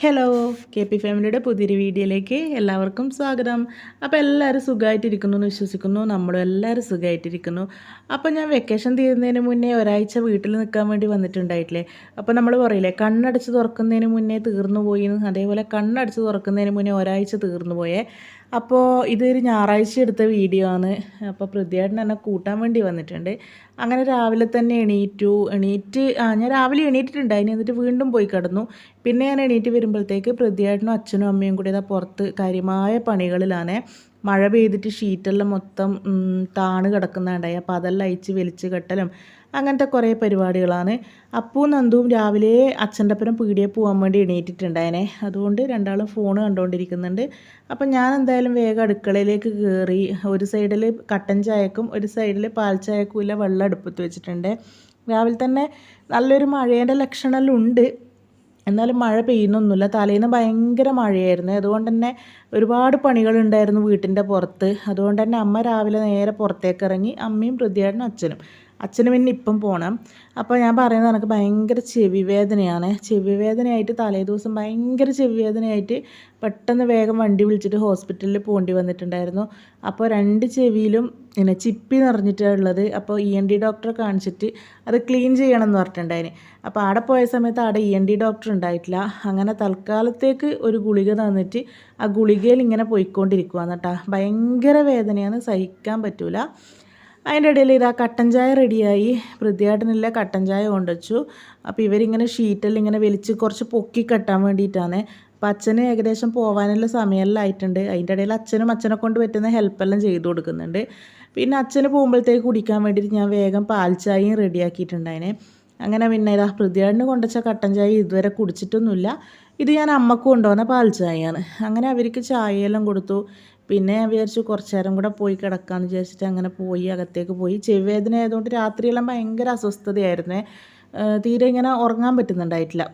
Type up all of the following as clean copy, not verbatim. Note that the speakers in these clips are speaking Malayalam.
Hello K P. ഫാമിലിയുടെ പുതിയൊരു വീഡിയോയിലേക്ക് എല്ലാവർക്കും സ്വാഗതം. അപ്പോൾ എല്ലാവരും സുഖമായിട്ടിരിക്കുന്നു എന്ന് വിശ്വസിക്കുന്നു. നമ്മളും എല്ലാവരും സുഖമായിട്ടിരിക്കുന്നു. അപ്പോൾ ഞാൻ വെക്കേഷൻ തീരുന്നതിന് മുന്നേ ഒരാഴ്ച വീട്ടിൽ നിൽക്കാൻ വേണ്ടി വന്നിട്ടുണ്ടായിട്ടില്ലേ. അപ്പോൾ നമ്മൾ പറയില്ലേ കണ്ണടച്ച് തുറക്കുന്നതിന് മുന്നേ തീർന്നു പോയി, അതേപോലെ കണ്ണടച്ച് തുറക്കുന്നതിന് മുന്നേ ഒരാഴ്ച തീർന്നു പോയേ. അപ്പോൾ ഇതൊരു ഞായറാഴ്ച എടുത്ത വീഡിയോ ആണ്. അപ്പോൾ പൃഥ്വിയേട്ടൻ എന്നെ കൂട്ടാൻ വേണ്ടി വന്നിട്ടുണ്ട്. അങ്ങനെ രാവിലെ തന്നെ ഞാൻ രാവിലെ എണീറ്റിട്ടുണ്ടായിന്, എന്നിട്ട് വീണ്ടും പോയി കിടന്നു. പിന്നെ ഞാൻ എണീറ്റ് വരുമ്പോഴത്തേക്ക് പൃഥ്വിയേട്ടനും അച്ഛനും അമ്മയും കൂടി ഇതാ പുറത്ത് കാര്യമായ പണികളിലാണ്. മഴ പെയ്തിട്ട് ഷീറ്റെല്ലാം മൊത്തം താണ് കിടക്കുന്നുണ്ടായി. അപ്പോൾ അതെല്ലാം അയച്ച് വലിച്ച് കെട്ടലും അങ്ങനത്തെ കുറേ പരിപാടികളാണ്. അപ്പവും നന്ദുവും രാവിലെ അച്ഛൻ്റെ ഒപ്പം പീടികയിൽ പോകാൻ വേണ്ടി എണീറ്റിട്ടുണ്ടായനെ. അതുകൊണ്ട് രണ്ടാളും ഫോൺ കണ്ടുകൊണ്ടിരിക്കുന്നുണ്ട്. അപ്പം ഞാൻ എന്തായാലും വേഗം അടുക്കളയിലേക്ക് കയറി. ഒരു സൈഡിൽ കട്ടൻ ചായക്കും ഒരു സൈഡിൽ പാൽ ചായക്കും ഇല്ല വെള്ളം അടുപ്പത്ത് വെച്ചിട്ടുണ്ട്. രാവിലെ തന്നെ നല്ലൊരു മഴേൻ്റെ ലക്ഷണമെല്ലാം ഉണ്ട്, എന്നാലും മഴ പെയ്യുന്നൊന്നുമില്ല. തലേന്ന് ഭയങ്കര മഴയായിരുന്നു. അതുകൊണ്ട് തന്നെ ഒരുപാട് പണികളുണ്ടായിരുന്നു വീട്ടിൻ്റെ പുറത്ത്. അതുകൊണ്ട് തന്നെ അമ്മ രാവിലെ നേരെ പുറത്തേക്ക് ഇറങ്ങി. അമ്മയും പൃഥ്വിയേട്ടനും അച്ഛന് പിന്നെ ഇപ്പം പോകണം. അപ്പോൾ ഞാൻ പറയുന്നത് എനിക്ക് ഭയങ്കര ചെവി വേദനയാണ്. ചെവി വേദനയായിട്ട് തലേദിവസം ഭയങ്കര ചെവി വേദനയായിട്ട് പെട്ടെന്ന് വേഗം വണ്ടി വിളിച്ചിട്ട് ഹോസ്പിറ്റലിൽ പോകേണ്ടി വന്നിട്ടുണ്ടായിരുന്നു. അപ്പോൾ രണ്ട് ചെവിയിലും ഇങ്ങനെ ചിപ്പി നിറഞ്ഞിട്ടുള്ളത്. അപ്പോൾ ENT ഡോക്ടറെ കാണിച്ചിട്ട് അത് ക്ലീൻ ചെയ്യണം എന്ന് പറഞ്ഞിട്ടുണ്ടായിന്. അപ്പോൾ അവിടെ പോയ സമയത്ത് അവിടെ ENT ഡോക്ടർ ഉണ്ടായിട്ടില്ല. അങ്ങനെ തൽക്കാലത്തേക്ക് ഒരു ഗുളിക തന്നിട്ട് ആ ഗുളികയിൽ ഇങ്ങനെ പോയിക്കൊണ്ടിരിക്കുകയാണ് കേട്ടോ. ഭയങ്കര വേദനയാണ്, സഹിക്കാൻ പറ്റൂല. അതിൻ്റെ ഇടയിൽ ഇതാ കട്ടൻ ചായ റെഡിയായി. പൃഥ്വിയേട്ടനില്ല കട്ടൻ ചായ കൊണ്ടുവച്ചു. അപ്പോൾ ഇവരിങ്ങനെ ഷീറ്റെല്ലാം ഇങ്ങനെ വലിച്ച് കുറച്ച് പൊക്കി കെട്ടാൻ വേണ്ടിയിട്ടാണ്. അപ്പോൾ അച്ഛന് ഏകദേശം പോകാനുള്ള സമയമെല്ലാം ആയിട്ടുണ്ട്. അതിൻ്റെ ഇടയിൽ അച്ഛനെ കൊണ്ട് പറ്റുന്ന ഹെൽപ്പെല്ലാം ചെയ്ത് കൊടുക്കുന്നുണ്ട്. പിന്നെ അച്ഛന് പോകുമ്പോഴത്തേക്ക് കുടിക്കാൻ വേണ്ടിയിട്ട് ഞാൻ വേഗം പാൽ ചായയും റെഡിയാക്കിയിട്ടുണ്ടായിനെ. അങ്ങനെ പിന്നെ ഇതാ പൃഥ്വിയേട്ടന് കൊണ്ടുവച്ച കട്ടൻ ചായ ഇതുവരെ കുടിച്ചിട്ടൊന്നുമില്ല. ഇത് ഞാൻ അമ്മക്ക് കൊണ്ടുവന്ന പാൽ ചായയാണ്. അങ്ങനെ അവർക്ക് ചായയെല്ലാം കൊടുത്തു. പിന്നെ ഞാൻ വിചാരിച്ചു കുറച്ച് നേരം കൂടെ പോയി കിടക്കാമെന്ന് വിചാരിച്ചിട്ട് അങ്ങനെ പോയി, അകത്തേക്ക് പോയി. ചെവി വേദന ആയതുകൊണ്ട് രാത്രിയെല്ലാം ഭയങ്കര അസ്വസ്ഥതയായിരുന്നേ. തീരെ ഇങ്ങനെ ഉറങ്ങാൻ പറ്റുന്നുണ്ടായിട്ടില്ല.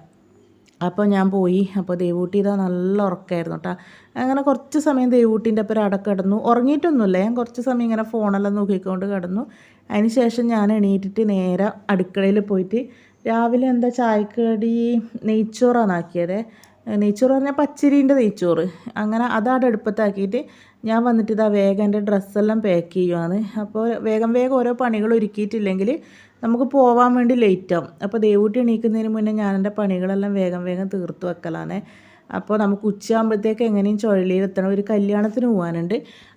അപ്പോൾ ഞാൻ പോയി. അപ്പോൾ ദേവൂട്ടി ഇതാ നല്ല ഉറക്കമായിരുന്നു കേട്ടോ. അങ്ങനെ കുറച്ച് സമയം ദേവൂട്ടിൻ്റെ ഒപ്പം അവിടെ കിടന്നു. ഉറങ്ങിയിട്ടൊന്നുമില്ല, ഞാൻ കുറച്ച് സമയം ഇങ്ങനെ ഫോണെല്ലാം നോക്കിക്കൊണ്ട് കിടന്നു. അതിന് ശേഷം ഞാൻ എണീറ്റിട്ട് നേരെ അടുക്കളയിൽ പോയിട്ട് രാവിലെ എന്താ ചായക്കടി നെയ്ച്ചോറാണ് ആക്കിയത്. നെയ്ച്ചോറ് പറഞ്ഞാൽ പച്ചരീൻ്റെ നെയ്ച്ചോറ്. അങ്ങനെ അതവിടെ അടുപ്പത്താക്കിയിട്ട് ഞാൻ വന്നിട്ട് ഇതാ വേഗം എൻ്റെ ഡ്രസ്സെല്ലാം പാക്ക് ചെയ്യുവാണ്. അപ്പോൾ വേഗം ഓരോ പണികൾ ഒരുക്കിയിട്ടില്ലെങ്കിൽ നമുക്ക് പോകാൻ വേണ്ടി ലേറ്റാവും. അപ്പോൾ ദേവൂട്ടി എണീക്കുന്നതിന് മുന്നേ ഞാൻ എൻ്റെ പണികളെല്ലാം വേഗം തീർത്ത് വെക്കലാണ്. അപ്പോൾ നമുക്ക് ഉച്ചയാകുമ്പോഴത്തേക്ക് എങ്ങനെയും ചുഴലിയിലെത്തണം, ഒരു കല്യാണത്തിന് പോകാനുണ്ട്.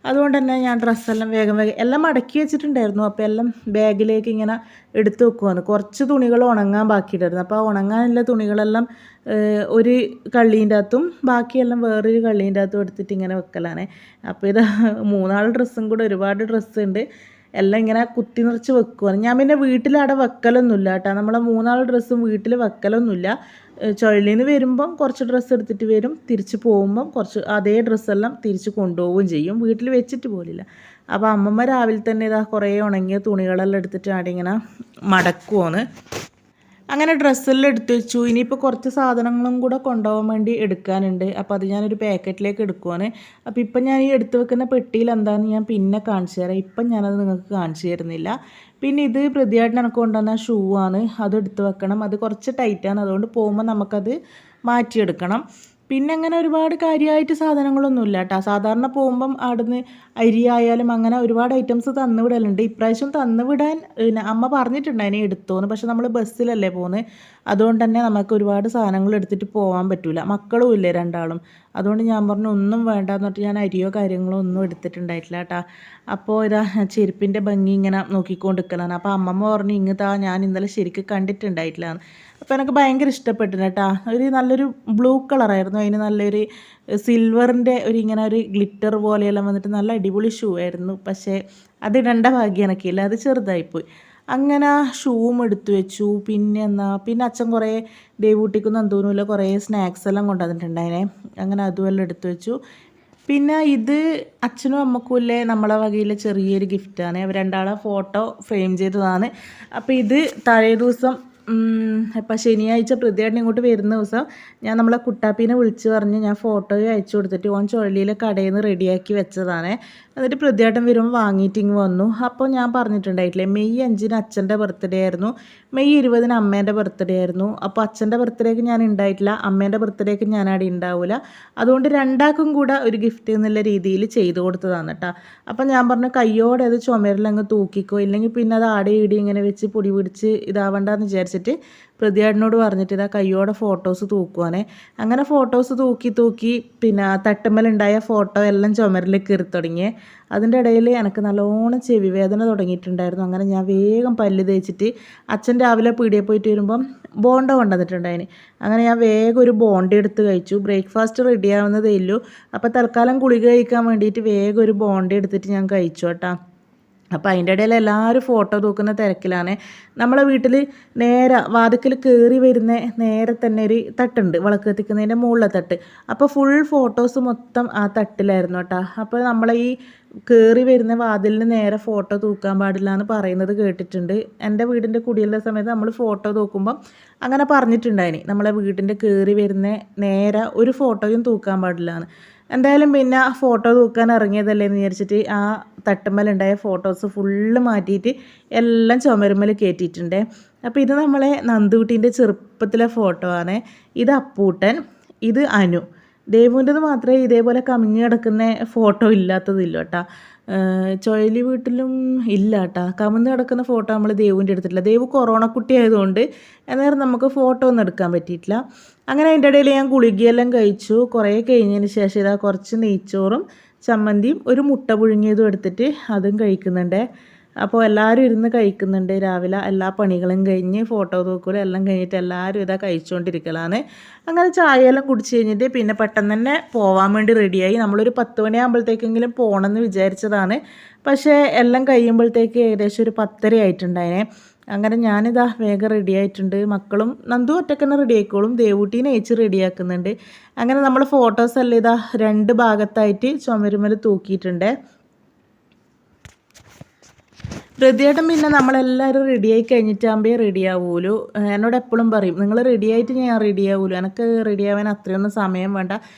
അതുകൊണ്ട് തന്നെ ഞാൻ ഡ്രസ്സെല്ലാം വേഗം എല്ലാം മടക്കി വെച്ചിട്ടുണ്ടായിരുന്നു. അപ്പോൾ എല്ലാം ബാഗിലേക്ക് ഇങ്ങനെ എടുത്ത് വെക്കുവാണ്. കുറച്ച് തുണികൾ ഉണങ്ങാൻ ബാക്കിയിട്ടായിരുന്നു. അപ്പോൾ ആ ഉണങ്ങാനുള്ള തുണികളെല്ലാം ഒരു കള്ളീൻ്റെ അകത്തും ബാക്കിയെല്ലാം വേറൊരു കള്ളീൻ്റെ അകത്തും എടുത്തിട്ട് ഇങ്ങനെ വെക്കലാണ്. അപ്പോൾ ഇത് 3 ഡ്രസ്സും കൂടെ ഒരുപാട് ഡ്രസ്സുണ്ട്. എല്ലാം ഇങ്ങനെ കുത്തി നിറച്ച് വെക്കുവാണ്. ഞാൻ പിന്നെ വീട്ടിലവിടെ വെക്കലൊന്നുമില്ല കേട്ടോ. നമ്മളെ 3 ഡ്രസ്സും വീട്ടിൽ വെക്കലൊന്നുമില്ല. ചുഴലിന്ന് വരുമ്പം കുറച്ച് ഡ്രസ്സ് എടുത്തിട്ട് വരും, തിരിച്ച് പോകുമ്പം കുറച്ച് അതേ ഡ്രസ്സെല്ലാം തിരിച്ച് കൊണ്ടുപോവുകയും ചെയ്യും. വീട്ടിൽ വെച്ചിട്ട് പോലില്ല. അപ്പോൾ അമ്മമ്മ രാവിലെ തന്നെ ഇതാ കുറേ ഉണങ്ങിയ തുണികളെല്ലാം എടുത്തിട്ട് അവിടെ ഇങ്ങനെ മടക്കുവാണ്. അങ്ങനെ ഡ്രസ്സെല്ലാം എടുത്ത് വെച്ചു. ഇനിയിപ്പോൾ കുറച്ച് സാധനങ്ങളും കൂടെ കൊണ്ടുപോകാൻ വേണ്ടി എടുക്കാനുണ്ട്. അപ്പോൾ അത് ഞാനൊരു പാക്കറ്റിലേക്ക് എടുക്കുവാണ്. അപ്പോൾ ഇപ്പം ഞാൻ ഈ എടുത്ത് വെക്കുന്ന പെട്ടിയിൽ എന്താണെന്ന് ഞാൻ പിന്നെ കാണിച്ചു തരാം. ഇപ്പം ഞാനത് നിങ്ങൾക്ക് കാണിച്ചു തരുന്നില്ല. പിന്നെ ഇത് പൃഥ്വിയേട്ടൻ എനിക്ക് കൊണ്ടുവന്ന ഷൂ ആണ്, അത് എടുത്ത് വെക്കണം. അത് കുറച്ച് ടൈറ്റാണ്, അതുകൊണ്ട് പോകുമ്പോൾ നമുക്കത് മാറ്റിയെടുക്കണം. പിന്നെ അങ്ങനെ ഒരുപാട് കാര്യമായിട്ട് സാധനങ്ങളൊന്നുമില്ല കേട്ടോ. സാധാരണ പോകുമ്പം അവിടുന്ന് അരി ആയാലും അങ്ങനെ ഒരുപാട് ഐറ്റംസ് തന്നു വിടലുണ്ട്. ഇപ്രാവശ്യം തന്നു വിടാൻ അമ്മ പറഞ്ഞിട്ടുണ്ട് അതിനെ എടുത്തോന്ന്. പക്ഷെ നമ്മൾ ബസ്സിലല്ലേ പോകുന്നത്, അതുകൊണ്ട് തന്നെ നമുക്ക് ഒരുപാട് സാധനങ്ങൾ എടുത്തിട്ട് പോകാൻ പറ്റില്ല. മക്കളും ഇല്ലേ രണ്ടാളും. അതുകൊണ്ട് ഞാൻ പറഞ്ഞു ഒന്നും വേണ്ടാന്ന് പറഞ്ഞിട്ട് ഞാൻ അരിയോ കാര്യങ്ങളോ ഒന്നും എടുത്തിട്ടുണ്ടായിട്ടില്ല കേട്ടോ. അപ്പോൾ ഇതാ ചെരുപ്പിൻ്റെ ഭംഗി ഇങ്ങനെ നോക്കിക്കൊണ്ടിരിക്കലാണ്. അപ്പോൾ അമ്മമ്മ പറഞ്ഞു ഇങ്ങത്താ ഞാൻ ഇന്നലെ ശരിക്കും കണ്ടിട്ടുണ്ടായിട്ടില്ല. അപ്പോൾ എനിക്ക് ഭയങ്കര ഇഷ്ടപ്പെട്ടില്ല കേട്ടോ. ഒരു നല്ലൊരു ബ്ലൂ കളറായിരുന്നു, അതിന് നല്ലൊരു സിൽവറിൻ്റെ ഇങ്ങനെ ഒരു ഗ്ലിറ്റർ പോലെയെല്ലാം വന്നിട്ട് നല്ല അടിപൊളി ഷൂ ആയിരുന്നു. പക്ഷേ അതിടേണ്ട ഭാഗ്യം എനിക്കില്ല, അത് ചെറുതായിപ്പോയി. അങ്ങനെ ഷൂവും എടുത്തു വെച്ചു. പിന്നെ അച്ഛൻ കുറേ ദേവൂട്ടിക്കും നന്ദൂനുമില്ല കുറേ സ്നാക്സ് എല്ലാം കൊണ്ടുവന്നിട്ടുണ്ടായിനെ. അങ്ങനെ അതുമെല്ലാം എടുത്തു വെച്ചു. പിന്നെ ഇത് അച്ഛനും അമ്മക്കുമില്ലേ നമ്മളെ വകയിലെ ചെറിയൊരു ഗിഫ്റ്റാണ്. അവർ രണ്ടാളെ ഫോട്ടോ ഫ്രെയിം ചെയ്തതാണ്. അപ്പോൾ ഇത് തലേ ദിവസം ഇപ്പം ശനിയാഴ്ച പൃഥ്വിയേട്ടൻ ഇങ്ങോട്ട് വരുന്ന ദിവസം ഞാൻ നമ്മളെ കുട്ടാപ്പീനെ വിളിച്ച് പറഞ്ഞ് ഞാൻ ഫോട്ടോയും അയച്ചു കൊടുത്തിട്ട് ഓൻ ചുഴലിയിലെ കടയിൽ നിന്ന് റെഡിയാക്കി വെച്ചതാണ്. എന്നിട്ട് പൃഥ്വിയേട്ടൻ വരുമ്പോൾ വാങ്ങിയിട്ട് ഇങ്ങ് വന്നു. അപ്പോൾ ഞാൻ പറഞ്ഞിട്ടുണ്ടായിട്ടില്ലേ, മെയ് 5-ന് അച്ഛൻ്റെ ബർത്ത്ഡേ ആയിരുന്നു, മെയ് 20-ന് അമ്മേൻ്റെ ബർത്ത്ഡേ ആയിരുന്നു. അപ്പോൾ അച്ഛൻ്റെ ബർത്ത്ഡേക്ക് ഞാൻ ഉണ്ടായിട്ടില്ല, അമ്മേൻ്റെ ബർത്ത്ഡേക്ക് ഞാൻ അവിടെ ഉണ്ടാവില്ല. അതുകൊണ്ട് രണ്ടാൾക്കും കൂടെ ഒരു ഗിഫ്റ്റ് എന്നുള്ള രീതിയിൽ ചെയ്തു കൊടുത്തതാണ് കേട്ടോ. അപ്പം ഞാൻ പറഞ്ഞു കയ്യോടെ അത് ചുമരിലങ്ങ് തൂക്കിക്കോ, ഇല്ലെങ്കിൽ പിന്നെ അത് ആടെ ഇടി ഇങ്ങനെ വെച്ച് പൊടി പിടിച്ച് ഇതാവണ്ടെന്ന് വിചാരിച്ചിട്ട് പൃഥ്വിയേട്ടനോട് പറഞ്ഞിട്ട് ഇതാ കയ്യോടെ ഫോട്ടോസ് തൂക്കുവാനേ. അങ്ങനെ ഫോട്ടോസ് തൂക്കി പിന്നെ തട്ടുമ്മലുണ്ടായ ഫോട്ടോ എല്ലാം ചുമരിൽ കയറി തുടങ്ങിയേ. അതിൻ്റെ ഇടയിൽ എനിക്ക് നല്ലോണം ചെവി വേദന തുടങ്ങിയിട്ടുണ്ടായിരുന്നു. അങ്ങനെ ഞാൻ വേഗം പല്ല് തേച്ചിട്ട് അച്ഛൻ രാവിലെ പീടിയെ പോയിട്ട് വരുമ്പം ബോണ്ട കൊണ്ടുവന്നിട്ടുണ്ടായിന്. അങ്ങനെ ഞാൻ വേഗം ഒരു ബോണ്ട എടുത്ത് കഴിച്ചു. ബ്രേക്ക്ഫാസ്റ്റ് റെഡി ആവുന്നതേ ഉള്ളൂ. അപ്പോൾ തൽക്കാലം ഗുളിക കഴിക്കാൻ വേണ്ടിയിട്ട് വേഗം ഒരു ബോണ്ട എടുത്തിട്ട് ഞാൻ കഴിച്ചു കേട്ടോ. അപ്പോൾ അതിൻ്റെ ഇടയിൽ എല്ലാവരും ഫോട്ടോ തൂക്കുന്ന തിരക്കിലാണ്. നമ്മളെ വീട്ടിൽ നേരെ വാതിക്കൽ കയറി വരുന്ന നേരെ തന്നെ ഒരു തട്ടുണ്ട്, വിളക്ക് കത്തിക്കുന്നതിൻ്റെ മുകളിലെ തട്ട്. അപ്പോൾ ഫുൾ ഫോട്ടോസ് മൊത്തം ആ തട്ടിലായിരുന്നു കേട്ടോ. അപ്പോൾ നമ്മളെ ഈ കയറി വരുന്ന വാതിലിന് നേരെ ഫോട്ടോ തൂക്കാൻ പാടില്ല എന്ന് പറയുന്നത് കേട്ടിട്ടുണ്ട്. എൻ്റെ വീടിൻ്റെ കുടിയുള്ള സമയത്ത് നമ്മൾ ഫോട്ടോ തൂക്കുമ്പം അങ്ങനെ പറഞ്ഞിട്ടുണ്ടായിന്, നമ്മളെ വീടിൻ്റെ കയറി വരുന്ന നേരെ ഒരു ഫോട്ടോയും തൂക്കാൻ പാടില്ല എന്ന്. എന്തായാലും പിന്നെ ഫോട്ടോ തൂക്കാൻ ഇറങ്ങിയതല്ലേ എന്ന് വിചാരിച്ചിട്ട് ആ തട്ടുമ്മലുണ്ടായ ഫോട്ടോസ് ഫുള്ള് മാറ്റിയിട്ട് എല്ലാം ചുമരുമ്മൽ കയറ്റിയിട്ടുണ്ട്. അപ്പോൾ ഇത് നമ്മളെ നന്ദുകുട്ടീൻ്റെ ചെറുപ്പത്തിലെ ഫോട്ടോ ആണ്. ഇത് അപ്പൂട്ടൻ, ഇത് അനു. ദേവുവിൻ്റെത് മാത്രമേ ഇതേപോലെ കമിഞ്ഞ് കിടക്കുന്ന ഫോട്ടോ ഇല്ലാത്തതില്ല കേട്ടോ. ചുഴലി വീട്ടിലും ഇല്ല കേട്ടോ. കമിഞ്ഞ് കിടക്കുന്ന ഫോട്ടോ നമ്മൾ ദേവുവിൻ്റെ എടുത്തിട്ടില്ല. ദേവു കൊറോണ കുട്ടി ആയതുകൊണ്ട് അന്നേരം നമുക്ക് ഫോട്ടോ ഒന്നും എടുക്കാൻ പറ്റിയിട്ടില്ല. അങ്ങനെ അതിൻ്റെ ഇടയിൽ ഞാൻ ഗുളികയെല്ലാം കഴിച്ചു. കുറേ കഴിഞ്ഞതിന് ശേഷം ഇതാ കുറച്ച് നെയ്ച്ചോറും ചമ്മന്തിയും ഒരു മുട്ട പുഴുങ്ങിയതും എടുത്തിട്ട് അതും കഴിക്കുന്നുണ്ട്. അപ്പോൾ എല്ലാവരും ഇരുന്ന് കഴിക്കുന്നുണ്ട്. രാവിലെ എല്ലാ പണികളും കഴിഞ്ഞ് ഫോട്ടോ തൂക്കലും എല്ലാം കഴിഞ്ഞിട്ട് എല്ലാവരും ഇതാ കഴിച്ചുകൊണ്ടിരിക്കലാണ്. അങ്ങനെ ചായയെല്ലാം കുടിച്ച് കഴിഞ്ഞിട്ട് പിന്നെ പെട്ടെന്ന് തന്നെ പോകാൻ വേണ്ടി റെഡിയായി. നമ്മളൊരു 10 മണിയാകുമ്പോഴത്തേക്കെങ്കിലും പോകണമെന്ന് വിചാരിച്ചതാണ്. പക്ഷേ എല്ലാം കഴിയുമ്പോഴത്തേക്ക് ഏകദേശം ഒരു 10:30 ആയിട്ടുണ്ടായിനെ. അങ്ങനെ ഞാനിതാ വേഗം റെഡി ആയിട്ടുണ്ട്. മക്കളും നന്ദു ഒറ്റക്ക് തന്നെ റെഡി ആയിക്കോളും, ദേവൂട്ടീനെ അയച്ച് റെഡിയാക്കുന്നുണ്ട്. അങ്ങനെ നമ്മൾ ഫോട്ടോസെല്ലാം ഇതാ 2 ഭാഗത്തായിട്ട് ചുമരുമ്മൽ തൂക്കിയിട്ടുണ്ട്. പൃഥ്വിയേട്ടൻ പിന്നെ നമ്മളെല്ലാവരും റെഡിയായി കഴിഞ്ഞിട്ടാകുമ്പോൾ റെഡിയാവുമല്ലോ. എന്നോട് എപ്പോഴും പറയും, നിങ്ങൾ റെഡിയായിട്ട് ഞാൻ റെഡിയാവുമല്ലോ, എനിക്ക് റെഡിയാവാൻ അത്രയൊന്നും സമയം വേണ്ട,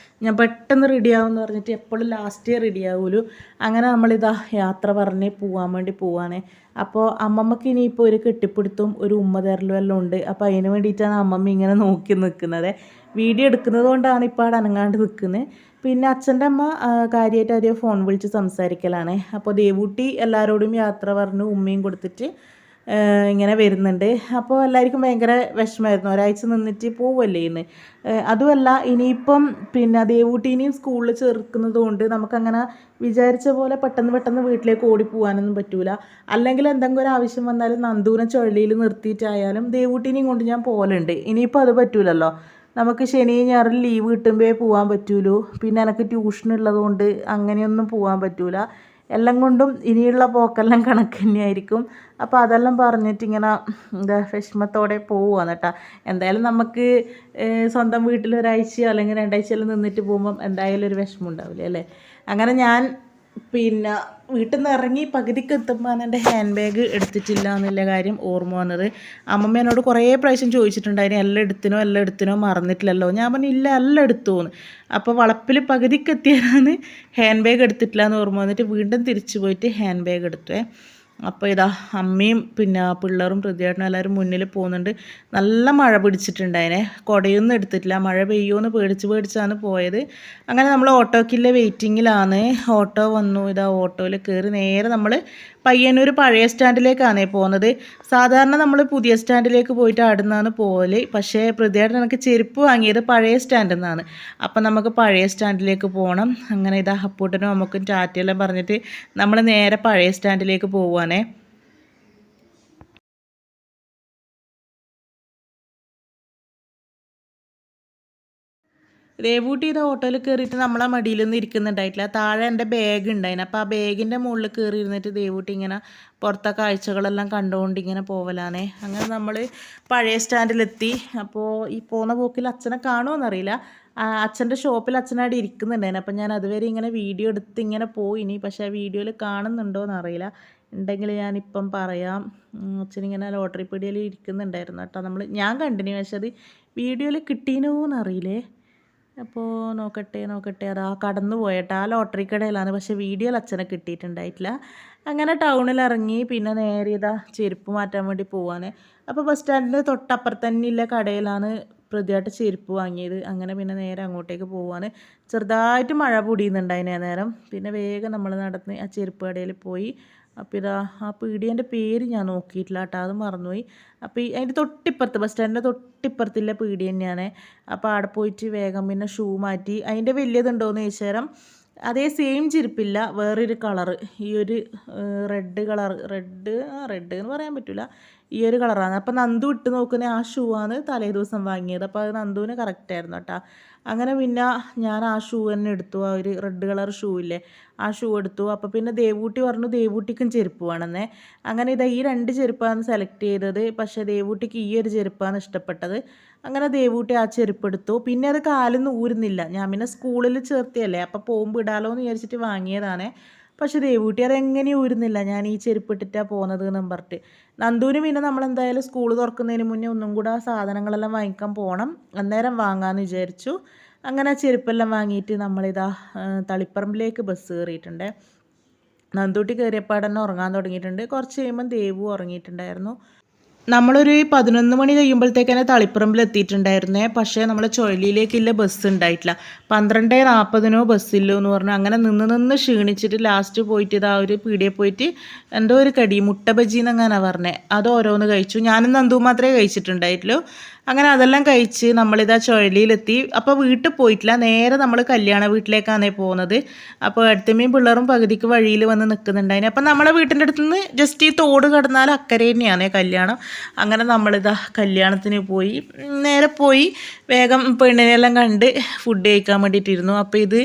ഞാൻ പെട്ടെന്ന് റെഡിയാവുമെന്ന് പറഞ്ഞിട്ട് എപ്പോഴും ലാസ്റ്റേ റെഡിയാവുമല്ലോ. അങ്ങനെ നമ്മളിതാ യാത്ര പറഞ്ഞ് പോകാൻ വേണ്ടി പോവാണ്. അപ്പോൾ അമ്മമ്മക്ക് ഇനിയിപ്പോൾ ഒരു കെട്ടിപ്പിടുത്തും ഒരു ഉമ്മ തരലും എല്ലാം ഉണ്ട്. അപ്പോൾ അതിന് വേണ്ടിയിട്ടാണ് അമ്മമ്മ ഇങ്ങനെ നോക്കി നിൽക്കുന്നത്. വീഡിയോ എടുക്കുന്നത് കൊണ്ടാണ് ഇപ്പോൾ അവിടെ അനങ്ങാണ്ട് നിൽക്കുന്നത്. പിന്നെ അച്ഛൻ്റെ അമ്മ കാര്യമായിട്ട് അധികം ഫോൺ വിളിച്ച് സംസാരിക്കലാണ്. അപ്പോൾ ദേവൂട്ടി എല്ലാവരോടും യാത്ര പറഞ്ഞു ഉമ്മയും കൊടുത്തിട്ട് ഇങ്ങനെ വരുന്നുണ്ട്. അപ്പോൾ എല്ലാവർക്കും ഭയങ്കര വിഷമമായിരുന്നു, ഒരാഴ്ച നിന്നിട്ട് പോവല്ലേ ഇന്ന്. അതുമല്ല ഇനിയിപ്പം പിന്നെ ദേവൂട്ടീനെയും സ്കൂളിൽ ചേർക്കുന്നത് കൊണ്ട് നമുക്കങ്ങനെ വിചാരിച്ച പോലെ പെട്ടെന്ന് വീട്ടിലേക്ക് ഓടിപ്പോകാനൊന്നും പറ്റൂല. അല്ലെങ്കിൽ എന്തെങ്കിലും ഒരു ആവശ്യം വന്നാലും നന്ദൂനെ ചുഴലിയിൽ നിർത്തിയിട്ടായാലും ദേവൂട്ടീനെയും കൊണ്ട് ഞാൻ പോകലുണ്ട്. ഇനിയിപ്പോൾ അത് പറ്റൂലല്ലോ, നമുക്ക് ശനി ഞായറിൽ ലീവ് കിട്ടുമ്പോഴേ പോകാൻ പറ്റുള്ളൂ. പിന്നെ എനിക്ക് ട്യൂഷൻ ഉള്ളതുകൊണ്ട് അങ്ങനെയൊന്നും പോകാൻ പറ്റൂല. എല്ലാം കൊണ്ടും ഇനിയുള്ള പോക്കെല്ലാം കണക്ക് തന്നെയായിരിക്കും. അപ്പോൾ അതെല്ലാം പറഞ്ഞിട്ട് ഇങ്ങനെ എന്താ വിഷമത്തോടെ പോവുകയാണ് കേട്ടോ. എന്തായാലും നമുക്ക് സ്വന്തം വീട്ടിൽ ഒരാഴ്ചയോ അല്ലെങ്കിൽ 2 ആഴ്ചയെല്ലാം നിന്നിട്ട് പോകുമ്പം എന്തായാലും ഒരു വിഷമം ഉണ്ടാവില്ലേ അല്ലേ. അങ്ങനെ ഞാൻ പിന്നെ വീട്ടിൽ നിന്ന് ഇറങ്ങി പകുതിക്ക് എത്തുമ്പോൾ എൻ്റെ ഹാൻഡ് ബാഗ് എടുത്തിട്ടില്ല എന്നുള്ള കാര്യം ഓർമ്മ വന്നത്. അമ്മമ്മ എന്നോട് കുറേ പ്രാവശ്യം ചോദിച്ചിട്ടുണ്ടായിരുന്നു, എല്ലാം എടുത്തിനോ മറന്നിട്ടില്ലല്ലോ. ഞാൻ പറഞ്ഞു ഇല്ല, എല്ലാം എടുത്തോന്ന്. അപ്പോൾ വളപ്പിൽ പകുതിക്ക് എത്തിയാലാണ് ഹാൻഡ് ബാഗ് എടുത്തിട്ടില്ല എന്ന് ഓർമ്മ വന്നിട്ട് വീണ്ടും തിരിച്ചു പോയിട്ട് ഹാൻഡ് ബാഗ് എടുത്തേ. അപ്പോൾ ഇതാ അമ്മയും പിന്നെ പിള്ളേരും പൃഥ്വിയേട്ടനും എല്ലാവരും മുന്നിൽ പോകുന്നുണ്ട്. നല്ല മഴ പിടിച്ചിട്ടുണ്ടായിനെ, കുടയൊന്നും എടുത്തിട്ടില്ല, മഴ പെയ്യുമെന്ന് പേടിച്ചാണ് പോയത്. അങ്ങനെ നമ്മൾ ഓട്ടോക്കില്ല വെയിറ്റിങ്ങിലാണ്. ഓട്ടോ വന്നു. ഇതാ ഓട്ടോയിൽ കയറി നേരെ നമ്മൾ പയ്യന്നൂർ പഴയ സ്റ്റാൻഡിലേക്കാണ് പോകുന്നത്. സാധാരണ നമ്മൾ പുതിയ സ്റ്റാൻഡിലേക്ക് പോയിട്ട് അടുന്നാണ് പോകല്. പക്ഷേ പൃഥ്വിയേട്ടൻ എനിക്ക് ചെരുപ്പ് വാങ്ങിയത് പഴയ സ്റ്റാൻഡിൽ നിന്നാണ്. അപ്പം നമുക്ക് പഴയ സ്റ്റാൻഡിലേക്ക് പോകണം. അങ്ങനെ ഇതാ അപ്പൂട്ടനും അമ്മക്കും ടാറ്റയെല്ലാം പറഞ്ഞിട്ട് നമ്മൾ നേരെ പഴയ സ്റ്റാൻഡിലേക്ക് പോവുകയാണേ. ദേവൂട്ടി ഇത് ഓട്ടോയിൽ കയറിയിട്ട് നമ്മളെ മടിയിലൊന്നും ഇരിക്കുന്നുണ്ടായിട്ടില്ല. താഴെ എൻ്റെ ബാഗ് ഉണ്ടായിന്. അപ്പോൾ ആ ബാഗിൻ്റെ മുകളിൽ കയറി ഇരുന്നിട്ട് ദേവൂട്ടി ഇങ്ങനെ പുറത്തെ കാഴ്ചകളെല്ലാം കണ്ടുകൊണ്ട് ഇങ്ങനെ പോവലാണേ. അങ്ങനെ നമ്മൾ പഴയ സ്റ്റാൻഡിലെത്തി. അപ്പോൾ ഈ പോകുന്ന പോക്കിൽ അച്ഛനെ കാണുമോയെന്നറിയില്ല. അച്ഛൻ്റെ ഷോപ്പിൽ അച്ഛനവിടെ ഇരിക്കുന്നുണ്ടായിരുന്നു. അപ്പം ഞാൻ അതുവരെ ഇങ്ങനെ വീഡിയോ എടുത്ത് ഇങ്ങനെ പോയിനി. പക്ഷേ ആ വീഡിയോയിൽ കാണുന്നുണ്ടോ എന്നറിയില്ല. ഉണ്ടെങ്കിൽ ഞാനിപ്പം പറയാം. അച്ഛനിങ്ങനെ ലോട്ടറി പീടികയിൽ ഇരിക്കുന്നുണ്ടായിരുന്നു കേട്ടോ. ഞാൻ കണ്ടിന്യൂ പക്ഷെ അത് വീഡിയോയിൽ കിട്ടീനോന്നറിയില്ലേ. അപ്പോൾ നോക്കട്ടെ അതാ കടന്നു പോയട്ടെ. ആ ലോട്ടറി കടയിലാണ്, പക്ഷേ വീഡിയോയിൽ അച്ഛനെ കിട്ടിയിട്ടുണ്ടായിട്ടില്ല. അങ്ങനെ ടൗണിൽ ഇറങ്ങി പിന്നെ നേരെ ഇതാ ചെരുപ്പ് മാറ്റാൻ വേണ്ടി പോവാണ്. അപ്പോൾ ബസ് സ്റ്റാൻഡിൻ്റെ തൊട്ടപ്പുറത്ത് തന്നെയുള്ള കടയിലാണ് പ്രതിയായിട്ട് ചെരുപ്പ് വാങ്ങിയത്. അങ്ങനെ പിന്നെ നേരെ അങ്ങോട്ടേക്ക് പോവാണ്. ചെറുതായിട്ട് മഴ പൊടിയുന്നുണ്ടായിന് നേരം. പിന്നെ വേഗം നമ്മൾ നടന്ന് ആ ചെരുപ്പ് കടയിൽ പോയി. അപ്പോൾ ഇതാ ആ പീടിയേൻ്റെ പേര് ഞാൻ നോക്കിയിട്ടില്ല കേട്ടോ, അത് മറന്നുപോയി. അപ്പോൾ അതിൻ്റെ തൊട്ടിപ്പുറത്ത് ബസ് സ്റ്റാൻഡിൻ്റെ തൊട്ടിപ്പുറത്തുള്ള പീടിയ തന്നെയാണ്. അപ്പോൾ അവിടെ പോയിട്ട് വേഗം പിന്നെ ഷൂ മാറ്റി. അതിൻ്റെ വലിയതുണ്ടോയെന്ന് ചോദിച്ചാൽ അതേ സെയിം ചെരുപ്പില്ല, വേറൊരു കളറ്. ഈ ഒരു റെഡ് എന്ന് പറയാൻ പറ്റില്ല, ഈ ഒരു കളറാണ്. അപ്പോൾ നന്ദു ഇട്ട് നോക്കുന്ന ആ ഷൂ ആണ് തലേ ദിവസം വാങ്ങിയത്. അപ്പോൾ അത് നന്ദുവിന് കറക്റ്റായിരുന്നു കേട്ടോ. അങ്ങനെ പിന്നെ ഞാൻ ആ ഷൂ തന്നെ എടുത്തു. ആ ഒരു റെഡ് കളർ ഷൂ ഇല്ലേ, ആ ഷൂ എടുത്തു. അപ്പോൾ പിന്നെ ദേവൂട്ടി പറഞ്ഞു ദേവൂട്ടിക്കും ചെരുപ്പ് വേണമെന്നേ. അങ്ങനെ ഇതാ ഈ 2 ചെരുപ്പാണ് സെലക്ട് ചെയ്തത്. പക്ഷേ ദേവൂട്ടിക്ക് ഈ ഒരു ചെരുപ്പാണ് ഇഷ്ടപ്പെട്ടത്. അങ്ങനെ ദേവൂട്ടി ആ ചെരുപ്പ് എടുത്തു. പിന്നെ അത് കാലിൽ ഊരുന്നില്ല. ഞാൻ പിന്നെ സ്കൂളിൽ ചേർത്തിയല്ലേ, അപ്പോൾ പോകുമ്പോൾ ഇടാലോ എന്ന് വിചാരിച്ചിട്ട് വാങ്ങിയതാണ്. പക്ഷേ ദേവൂട്ടി അതെങ്ങനെയും ഊരുന്നില്ല, ഞാൻ ഈ ചെരുപ്പ് ഇട്ടിട്ടാണ് പോകുന്നത് എന്നും പറഞ്ഞിട്ട്. നന്ദുവിന് പിന്നെ നമ്മളെന്തായാലും സ്കൂൾ തുറക്കുന്നതിന് മുന്നേ ഒന്നും കൂടെ ആ സാധനങ്ങളെല്ലാം വാങ്ങിക്കാൻ പോകണം, അന്നേരം വാങ്ങാമെന്ന് വിചാരിച്ചു. അങ്ങനെ ചെരുപ്പെല്ലാം വാങ്ങിയിട്ട് നമ്മളിതാ തളിപ്പറമ്പിലേക്ക് ബസ് കയറിയിട്ടുണ്ട്. നന്ദൂട്ടി കയറിയപ്പോൾ തന്നെ ഉറങ്ങാൻ തുടങ്ങിയിട്ടുണ്ട്. കുറച്ച് കഴിയുമ്പം ദേവു ഉറങ്ങിയിട്ടുണ്ടായിരുന്നു. നമ്മളൊരു 11 മണി കഴിയുമ്പോഴത്തേക്ക് തന്നെ തളിപ്പറമ്പിൽ എത്തിയിട്ടുണ്ടായിരുന്നേ. പക്ഷേ നമ്മൾ ചുഴലിയിലേക്കുള്ള ബസ് ഉണ്ടായിട്ടില്ല. 12:40 ബസ്സില്ലോ എന്ന് പറഞ്ഞു. അങ്ങനെ നിന്ന് ക്ഷീണിച്ചിട്ട് ലാസ്റ്റ് പോയിട്ട് ഇതാ ഒരു പീടിയെ പോയിട്ട് എന്തോ ഒരു കടി മുട്ട ബജി എന്നങ്ങനെ പറഞ്ഞത്, അത് ഓരോന്ന് കഴിച്ചു. ഞാനും നന്ദു മാത്രമേ കഴിച്ചിട്ടുണ്ടായിട്ടുള്ളൂ. അങ്ങനെ അതെല്ലാം കഴിച്ച് നമ്മളിതാ ചുഴലിയിലെത്തി. അപ്പോൾ വീട്ടിൽ പോയിട്ടില്ല, നേരെ നമ്മൾ കല്യാണ വീട്ടിലേക്കാണ് പോകുന്നത്. അപ്പോൾ അടുത്തമ്മയും പിള്ളേരും പകുതിക്ക് വഴിയിൽ വന്ന് നിൽക്കുന്നുണ്ടായിന്. അപ്പം നമ്മളെ വീട്ടിൻ്റെ അടുത്ത് നിന്ന് ജസ്റ്റ് ഈ തോട് കടന്നാൽ അക്കരെ തന്നെയാണ് കല്യാണം. അങ്ങനെ നമ്മളിതാ കല്യാണത്തിന് പോയി. നേരെ പോയി വേഗം പെണ്ണിനെല്ലാം കണ്ട് ഫുഡ് കഴിക്കാൻ വേണ്ടിയിട്ടിരുന്നു. അപ്പോൾ ഇത്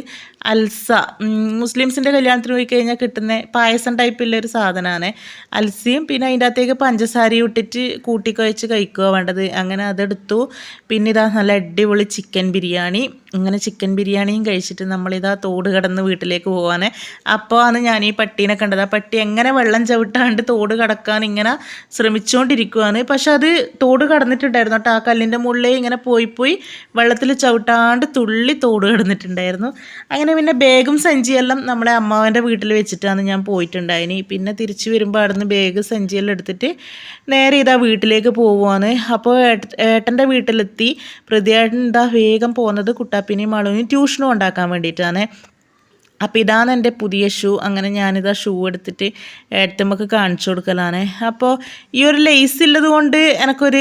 അൽസ, മുസ്ലിംസിൻ്റെ കല്യാണത്തിന് പോയി കഴിഞ്ഞാൽ കിട്ടുന്ന പായസം ടൈപ്പുള്ളൊരു സാധനമാണ് അൽസയും. പിന്നെ അതിൻ്റെ അകത്തേക്ക് പഞ്ചസാരയും ഇട്ടിട്ട് കൂട്ടിക്കുഴച്ച് കഴിക്കുക വേണ്ടത്. അങ്ങനെ അതെടുത്തു. പിന്നെ ഇതാ നല്ല അടിപൊളി ചിക്കൻ ബിരിയാണി. അങ്ങനെ ചിക്കൻ ബിരിയാണിയും കഴിച്ചിട്ട് നമ്മളിതാ തോട് കടന്ന് വീട്ടിലേക്ക് പോകാൻ. അപ്പോൾ ആണ് ഞാൻ ഈ പട്ടീനെ കണ്ടത്. ആ പട്ടി എങ്ങനെ വെള്ളം ചവിട്ടാണ്ട് തോട് കടക്കാൻ ഇങ്ങനെ ശ്രമിച്ചുകൊണ്ടിരിക്കുകയാണ്. പക്ഷെ അത് തോട് കടന്നിട്ടുണ്ടായിരുന്നു കേട്ടോ. ആ കല്ലിൻ്റെ മുകളിലേ ഇങ്ങനെ പോയി വെള്ളത്തിൽ ചവിട്ടാണ്ട് തുള്ളി തോട് കടന്നിട്ടുണ്ടായിരുന്നു. അങ്ങനെ പിന്നെ ബാഗും സഞ്ചിയെല്ലാം നമ്മളെ അമ്മാവൻ്റെ വീട്ടിൽ വെച്ചിട്ടാണ് ഞാൻ പോയിട്ടുണ്ടായിന്. പിന്നെ തിരിച്ചു വരുമ്പോൾ അവിടെ നിന്ന് ബാഗ് സഞ്ചിയെല്ലാം എടുത്തിട്ട് നേരെ ഇതാ വീട്ടിലേക്ക് പോവുകയാണ്. അപ്പോൾ ഏട്ടൻ്റെ വീട്ടിലെത്തി. പ്രതിയേട്ടൻ ഇതാ വേഗം പോകുന്നത് കുട്ടാപ്പിനെയും മാളുവിനെയും ട്യൂഷനും ഉണ്ടാക്കാൻ വേണ്ടിയിട്ടാണ്. അപ്പോൾ ഇതാണ് എൻ്റെ പുതിയ ഷൂ. അങ്ങനെ ഞാനിതാ ഷൂ എടുത്തിട്ട് ഏട്ടമ്മക്ക് കാണിച്ചു കൊടുക്കലാണ്. അപ്പോൾ ഈ ഒരു ലേസ് ഉള്ളത് കൊണ്ട് എനിക്കൊരു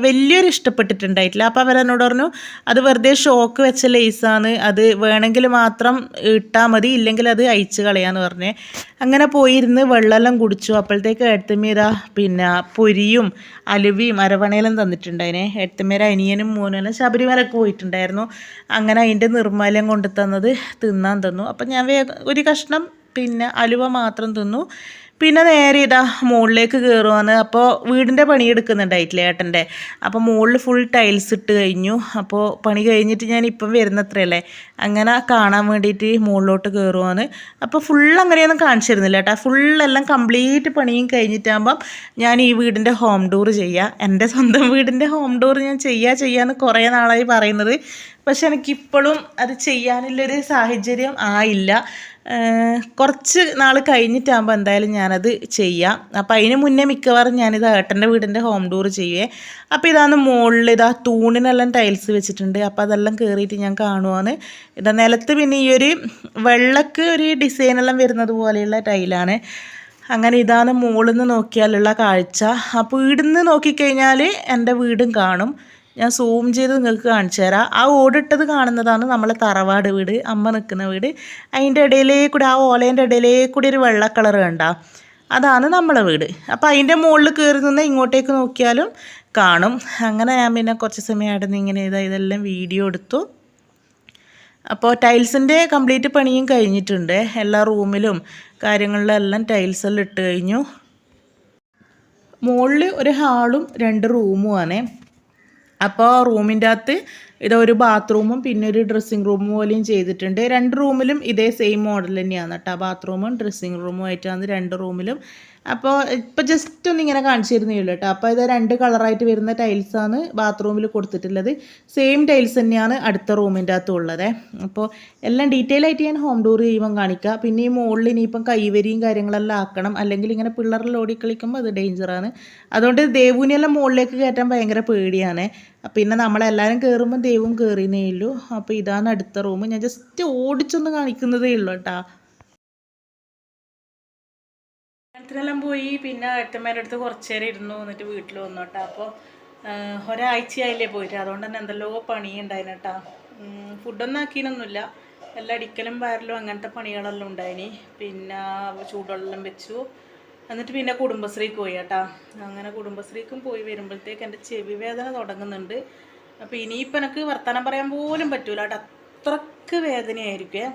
വലിയൊരു ഇഷ്ടപ്പെട്ടിട്ടുണ്ടായിട്ടില്ല. അപ്പോൾ അവരെന്നോട് പറഞ്ഞു അത് വെറുതെ ഷോക്ക് വെച്ച ലേസാണ്, അത് വേണമെങ്കിൽ മാത്രം ഇട്ടാൽ മതി, ഇല്ലെങ്കിൽ അത് അയച്ച് കളയാന്ന് പറഞ്ഞേ. അങ്ങനെ പോയിരുന്ന് വെള്ളമെല്ലാം കുടിച്ചു. അപ്പോഴത്തേക്ക് ഏട്ടമ്മീരാ പിന്നെ പൊരിയും അലുവയും അരവണയെല്ലാം തന്നിട്ടുണ്ടായിനെ. ഏട്ടമ്മേരെ അനിയനും മോനെല്ലാം ശബരിമലക്ക് പോയിട്ടുണ്ടായിരുന്നു. അങ്ങനെ അതിൻ്റെ നിർമ്മാല്യം കൊണ്ട് തന്നത് തിന്നാൻ തന്നു. അപ്പം ഞാൻ ഒരു കഷ്ണം പിന്നെ അലുവ മാത്രം തിന്നു. പിന്നെ നേരെ ഇതാ മുകളിലേക്ക് കയറുവാണ്. അപ്പോൾ വീടിൻ്റെ പണിയെടുക്കുന്നുണ്ടായിട്ടില്ല ഏട്ടൻ്റെ. അപ്പോൾ മുകളിൽ ഫുൾ ടൈൽസ് ഇട്ട് കഴിഞ്ഞു. അപ്പോൾ പണി കഴിഞ്ഞിട്ട് ഞാൻ ഇപ്പം വരുന്നത്രയല്ലേ, അങ്ങനെ കാണാൻ വേണ്ടിയിട്ട് മുകളിലോട്ട് കയറുവാണ്. അപ്പോൾ ഫുൾ അങ്ങനെയൊന്നും കാണിച്ചിരുന്നില്ല കേട്ടോ. ഫുള്ളെല്ലാം കംപ്ലീറ്റ് പണിയും കഴിഞ്ഞിട്ടാകുമ്പം ഞാൻ ഈ വീടിൻ്റെ ഹോം ടൂർ ചെയ്യുക. എൻ്റെ സ്വന്തം വീടിൻ്റെ ഹോം ടൂർ ഞാൻ ചെയ്യാമെന്ന് കുറേ നാളായി പറയുന്നത്. പക്ഷെ എനിക്കിപ്പോഴും അത് ചെയ്യാനുള്ളൊരു സാഹചര്യം ആയില്ല. കുറച്ച് നാൾ കഴിഞ്ഞിട്ടാകുമ്പോൾ എന്തായാലും ഞാനത് ചെയ്യാം. അപ്പോൾ അതിന് മുന്നേ മിക്കവാറും ഞാനിത് ഏട്ടൻ്റെ വീടിൻ്റെ ഹോം ടൂർ ചെയ്യുവേ. അപ്പോൾ ഇതാണ് മുകളിൽ ഇതാ തൂണിനെല്ലാം ടൈൽസ് വെച്ചിട്ടുണ്ട്. അപ്പോൾ അതെല്ലാം കയറിയിട്ട് ഞാൻ കാണുവാണ്. ഇതാ നിലത്ത് പിന്നെ ഈ ഒരു വെള്ളക്ക് ഒരു ഡിസൈനെല്ലാം വരുന്നത് പോലെയുള്ള ടൈലാണ്. അങ്ങനെ ഇതാണ് മുകളിൽ നിന്ന് നോക്കിയാലുള്ള കാഴ്ച. അപ്പോൾ വീടിന്ന് നോക്കിക്കഴിഞ്ഞാൽ എൻ്റെ വീടും കാണും. ഞാൻ സൂം ചെയ്ത് നിങ്ങൾക്ക് കാണിച്ചു തരാം. ആ ഓടിട്ടത് കാണുന്നതാണ് നമ്മളെ തറവാട് വീട്, അമ്മ നിൽക്കുന്ന വീട്. അതിൻ്റെ ഇടയിലേ കൂടി, ആ ഓലേൻ്റെ ഇടയിലേ കൂടി ഒരു വെള്ള കളർ കണ്ടോ, അതാണ് നമ്മളെ വീട്. അപ്പോൾ അതിൻ്റെ മുകളിൽ കയറി നിന്ന് ഇങ്ങോട്ടേക്ക് നോക്കിയാലും കാണും. അങ്ങനെ ഞാൻ പിന്നെ കുറച്ച് സമയം അവിടെ നിന്ന് ഇങ്ങനെ ഇതെല്ലാം വീഡിയോ എടുത്തു. അപ്പോൾ ടൈൽസിൻ്റെ കംപ്ലീറ്റ് പണിയും കഴിഞ്ഞിട്ടുണ്ട്. എല്ലാ റൂമിലും കാര്യങ്ങളിലെല്ലാം ടൈൽസെല്ലാം ഇട്ട് കഴിഞ്ഞു. മുകളിൽ ഒരു ഹാളും 2 റൂമുമാണ്. അപ്പോൾ റൂമിൻ്റെ അകത്ത് ഇതൊരു ബാത്റൂമും പിന്നെ ഒരു ഡ്രസ്സിങ് റൂമും പോലെയും ചെയ്തിട്ടുണ്ട്. 2 റൂമിലും ഇതേ സെയിം മോഡൽ തന്നെയാണ് കേട്ടോ. ബാത്റൂമും ഡ്രസ്സിങ് റൂമും ആയിട്ടാണ് 2 റൂമിലും. അപ്പോൾ ഇപ്പോൾ ജസ്റ്റ് ഒന്ന് ഇങ്ങനെ കാണിച്ചു തരുന്നേ ഉള്ളൂ കേട്ടോ. അപ്പോൾ ഇത് 2 കളറായിട്ട് വരുന്ന ടൈൽസാണ് ബാത്റൂമിൽ കൊടുത്തിട്ടുള്ളത്. സെയിം ടൈൽസ് തന്നെയാണ് അടുത്ത റൂമിൻ്റെ അകത്തും ഉള്ളത്. അപ്പോൾ എല്ലാം ഡീറ്റെയിൽ ആയിട്ട് ഞാൻ ഹോം ടൂർ ചെയ്യുമ്പം കാണിക്കാം. പിന്നെ ഈ മുകളിൽ ഇനിയിപ്പം കൈവരിയും കാര്യങ്ങളെല്ലാം ആക്കണം, അല്ലെങ്കിൽ ഇങ്ങനെ പിള്ളേരിൽ ഓടിക്കളിക്കുമ്പോൾ അത് ഡേഞ്ചറാണ്. അതുകൊണ്ട് ദേവുവിനെല്ലാം മുകളിലേക്ക് കയറ്റാൻ ഭയങ്കര പേടിയാണ്. പിന്നെ നമ്മളെല്ലാവരും കയറുമ്പോൾ ദേവും കയറിയേ ഉള്ളൂ. അപ്പോൾ ഇതാണ് അടുത്ത റൂം. ഞാൻ ജസ്റ്റ് ഓടിച്ചൊന്ന് കാണിക്കുന്നതേ ഉള്ളൂ കേട്ടോ. ത്തിനെല്ലാം പോയി പിന്നെ ഏട്ടന്മാരുടെ അടുത്ത് കുറച്ച് നേരം ഇരുന്നു, എന്നിട്ട് വീട്ടിൽ വന്നു കേട്ടോ. അപ്പോൾ ഒരാഴ്ചയായില്ലേ പോയിട്ട്, അതുകൊണ്ട് തന്നെ എന്തെല്ലോ പണിയുണ്ടായിന് കേട്ടോ. ഫുഡൊന്നും ആക്കിയൊന്നുമില്ല, എല്ലാം അടിക്കലും വാരലും അങ്ങനത്തെ പണികളെല്ലാം ഉണ്ടായിനി. പിന്നെ ചൂടുവെള്ളം വെച്ചു, എന്നിട്ട് പിന്നെ കുടുംബശ്രീക്ക് പോയി കേട്ടോ. അങ്ങനെ കുടുംബശ്രീക്കും പോയി വരുമ്പോഴത്തേക്ക് എൻ്റെ ചെവി വേദന തുടങ്ങുന്നുണ്ട്. അപ്പോൾ ഇനിയിപ്പോൾ എനിക്ക് വർത്തമാനം പറയാൻ പോലും പറ്റൂല കേട്ടോ, അത്രക്ക് വേദനയായിരിക്കും,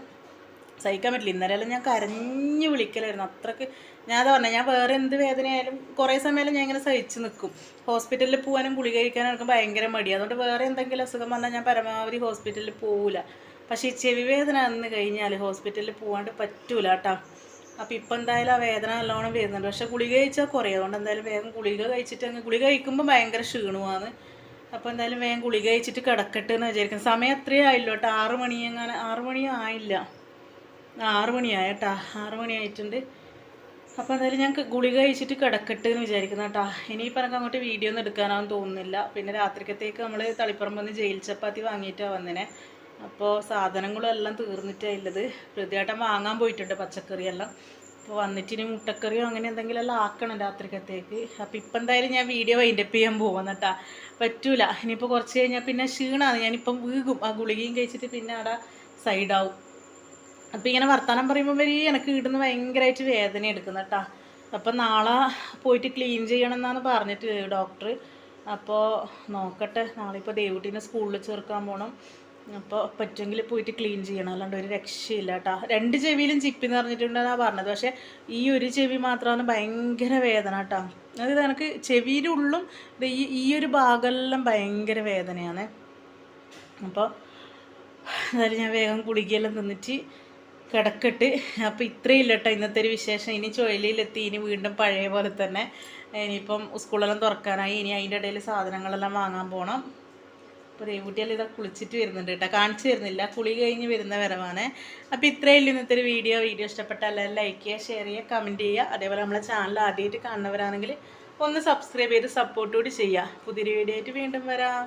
സഹിക്കാൻ പറ്റില്ല. ഇന്നലെല്ലാം ഞാൻ കരഞ്ഞു വിളിക്കലായിരുന്നു, അത്രക്ക്. ഞാൻ അതാ പറഞ്ഞത്, ഞാൻ വേറെ എന്ത് വേദനയായാലും കുറേ സമയം ഞാൻ ഇങ്ങനെ സഹിച്ച് നിൽക്കും. ഹോസ്പിറ്റലിൽ പോകാനും ഗുളിക കഴിക്കാനും എനിക്ക് ഭയങ്കര മടിയാണ്. അതുകൊണ്ട് വേറെ എന്തെങ്കിലും അസുഖം വന്നാൽ ഞാൻ പരമാവധി ഹോസ്പിറ്റലിൽ പോവില്ല. പക്ഷേ ഈ ചെവി വേദന വന്ന് കഴിഞ്ഞാൽ ഹോസ്പിറ്റലിൽ പോകാണ്ട് പറ്റൂല കേട്ടോ. അപ്പോൾ ഇപ്പം എന്തായാലും ആ വേദന നല്ലോണം വരുന്നുണ്ട്. പക്ഷേ ഗുളിക കഴിച്ചാൽ കുറയും. അതുകൊണ്ട് എന്തായാലും വേഗം ഗുളിക കഴിച്ചിട്ട് അങ്ങ്, ഗുളിക കഴിക്കുമ്പോൾ ഭയങ്കര ക്ഷീണമാണ്. അപ്പോൾ എന്തായാലും വേഗം ഗുളിക കഴിച്ചിട്ട് കിടക്കട്ടെ എന്ന് വിചാരിക്കും. സമയം അത്രയും ആയില്ലോ കേട്ടോ, 6 മണി എങ്ങനെ, 6 മണിയും ആയില്ല, 6 മണിയായി കേട്ടോ, 6 മണിയായിട്ടുണ്ട്. അപ്പോൾ എന്തായാലും ഞാൻ ഗുളിക കഴിച്ചിട്ട് കിടക്കട്ടെ എന്ന് വിചാരിക്കുന്നു കേട്ടോ. ഇനിയിപ്പോൾ എനിക്ക് അങ്ങോട്ട് വീഡിയോ ഒന്നും എടുക്കാനാവും തോന്നുന്നില്ല. പിന്നെ രാത്രിക്കത്തേക്ക് നമ്മൾ തളിപ്പറമ്പ് വന്ന് ജയിൽ ചപ്പാത്തി വാങ്ങിയിട്ടാണ് വന്നിനെ. അപ്പോൾ സാധനങ്ങളും എല്ലാം തീർന്നിട്ടാണ് ഉള്ളത്. പ്രതിയാട്ടം വാങ്ങാൻ പോയിട്ടുണ്ട് പച്ചക്കറിയെല്ലാം. അപ്പോൾ വന്നിട്ട് ഇനി മുട്ടക്കറിയോ അങ്ങനെ എന്തെങ്കിലും എല്ലാം ആക്കണം രാത്രിക്കത്തേക്ക്. അപ്പോൾ ഇപ്പം എന്തായാലും ഞാൻ വീഡിയോ വൈൻഡപ്പ് ചെയ്യാൻ പോകുന്നു കേട്ടോ. പറ്റൂല, ഇനിയിപ്പോൾ കുറച്ച് കഴിഞ്ഞാൽ പിന്നെ ക്ഷീണമാണ്, ഞാനിപ്പം വീകും. ആ ഗുളികയും കഴിച്ചിട്ട് പിന്നെ അവിടെ സൈഡാവും. അപ്പോൾ ഇങ്ങനെ വർത്തമാനം പറയുമ്പോൾ വരെ എനിക്ക് കിട്ടുന്ന ഭയങ്കരമായിട്ട് വേദന എടുക്കുന്നു കേട്ടോ. അപ്പം നാളെ പോയിട്ട് ക്ലീൻ ചെയ്യണം എന്നാണ് പറഞ്ഞിട്ട് ഡോക്ടർ. അപ്പോൾ നോക്കട്ടെ, നാളെ ഇപ്പോൾ ദേവുട്ടീനെ സ്കൂളിൽ ചേർക്കാൻ പോകണം. അപ്പോൾ പറ്റുമെങ്കിൽ പോയിട്ട് ക്ലീൻ ചെയ്യണം, അല്ലാണ്ട് ഒരു രക്ഷയില്ല കേട്ടോ. 2 ചെവിയിലും ചിപ്പിന്ന് പറഞ്ഞിട്ടുണ്ടെന്നാണ് പറഞ്ഞത്. പക്ഷേ ഈ ഒരു ചെവി മാത്രമാണ് ഭയങ്കര വേദന കേട്ടോ. അതായത് എനിക്ക് ചെവിയിലുള്ളും ഈ ഒരു ഭാഗമെല്ലാം ഭയങ്കര വേദനയാണ്. അപ്പോൾ എന്തായാലും ഞാൻ വേഗം ഗുളികയെല്ലാം തിന്നിട്ട് കിടക്കട്ട്. അപ്പോൾ ഇത്രയില്ല കേട്ടോ ഇന്നത്തെ ഒരു വിശേഷം. ഇനി ചുഴലിയിലെത്തി, ഇനി വീണ്ടും പഴയ പോലെ തന്നെ. ഇനിയിപ്പം സ്കൂളെല്ലാം തുറക്കാനായി, ഇനി അതിൻ്റെ ഇടയിൽ സാധനങ്ങളെല്ലാം വാങ്ങാൻ പോകണം. അപ്പോൾ ദേവുട്ടിയെല്ലാം ഇതാ കുളിച്ചിട്ട് വരുന്നുണ്ട് കേട്ടോ, കാണിച്ചു തരുന്നില്ല, കുളി കഴിഞ്ഞ് വരുന്ന വരവാണ്. അപ്പോൾ ഇത്രയില്ല ഇന്നത്തെ ഒരു വീഡിയോ. ഇഷ്ടപ്പെട്ടാൽ എല്ലാവരും ലൈക്ക് ചെയ്യുക, ഷെയർ ചെയ്യുക, കമൻറ്റ് ചെയ്യുക. അതേപോലെ നമ്മളെ ചാനൽ ആദ്യമായിട്ട് കാണുന്നവരാണെങ്കിൽ ഒന്ന് സബ്സ്ക്രൈബ് ചെയ്ത് സപ്പോർട്ട് കൂടി ചെയ്യുക. പുതിയൊരു വീഡിയോ ആയിട്ട് വീണ്ടും വരാം.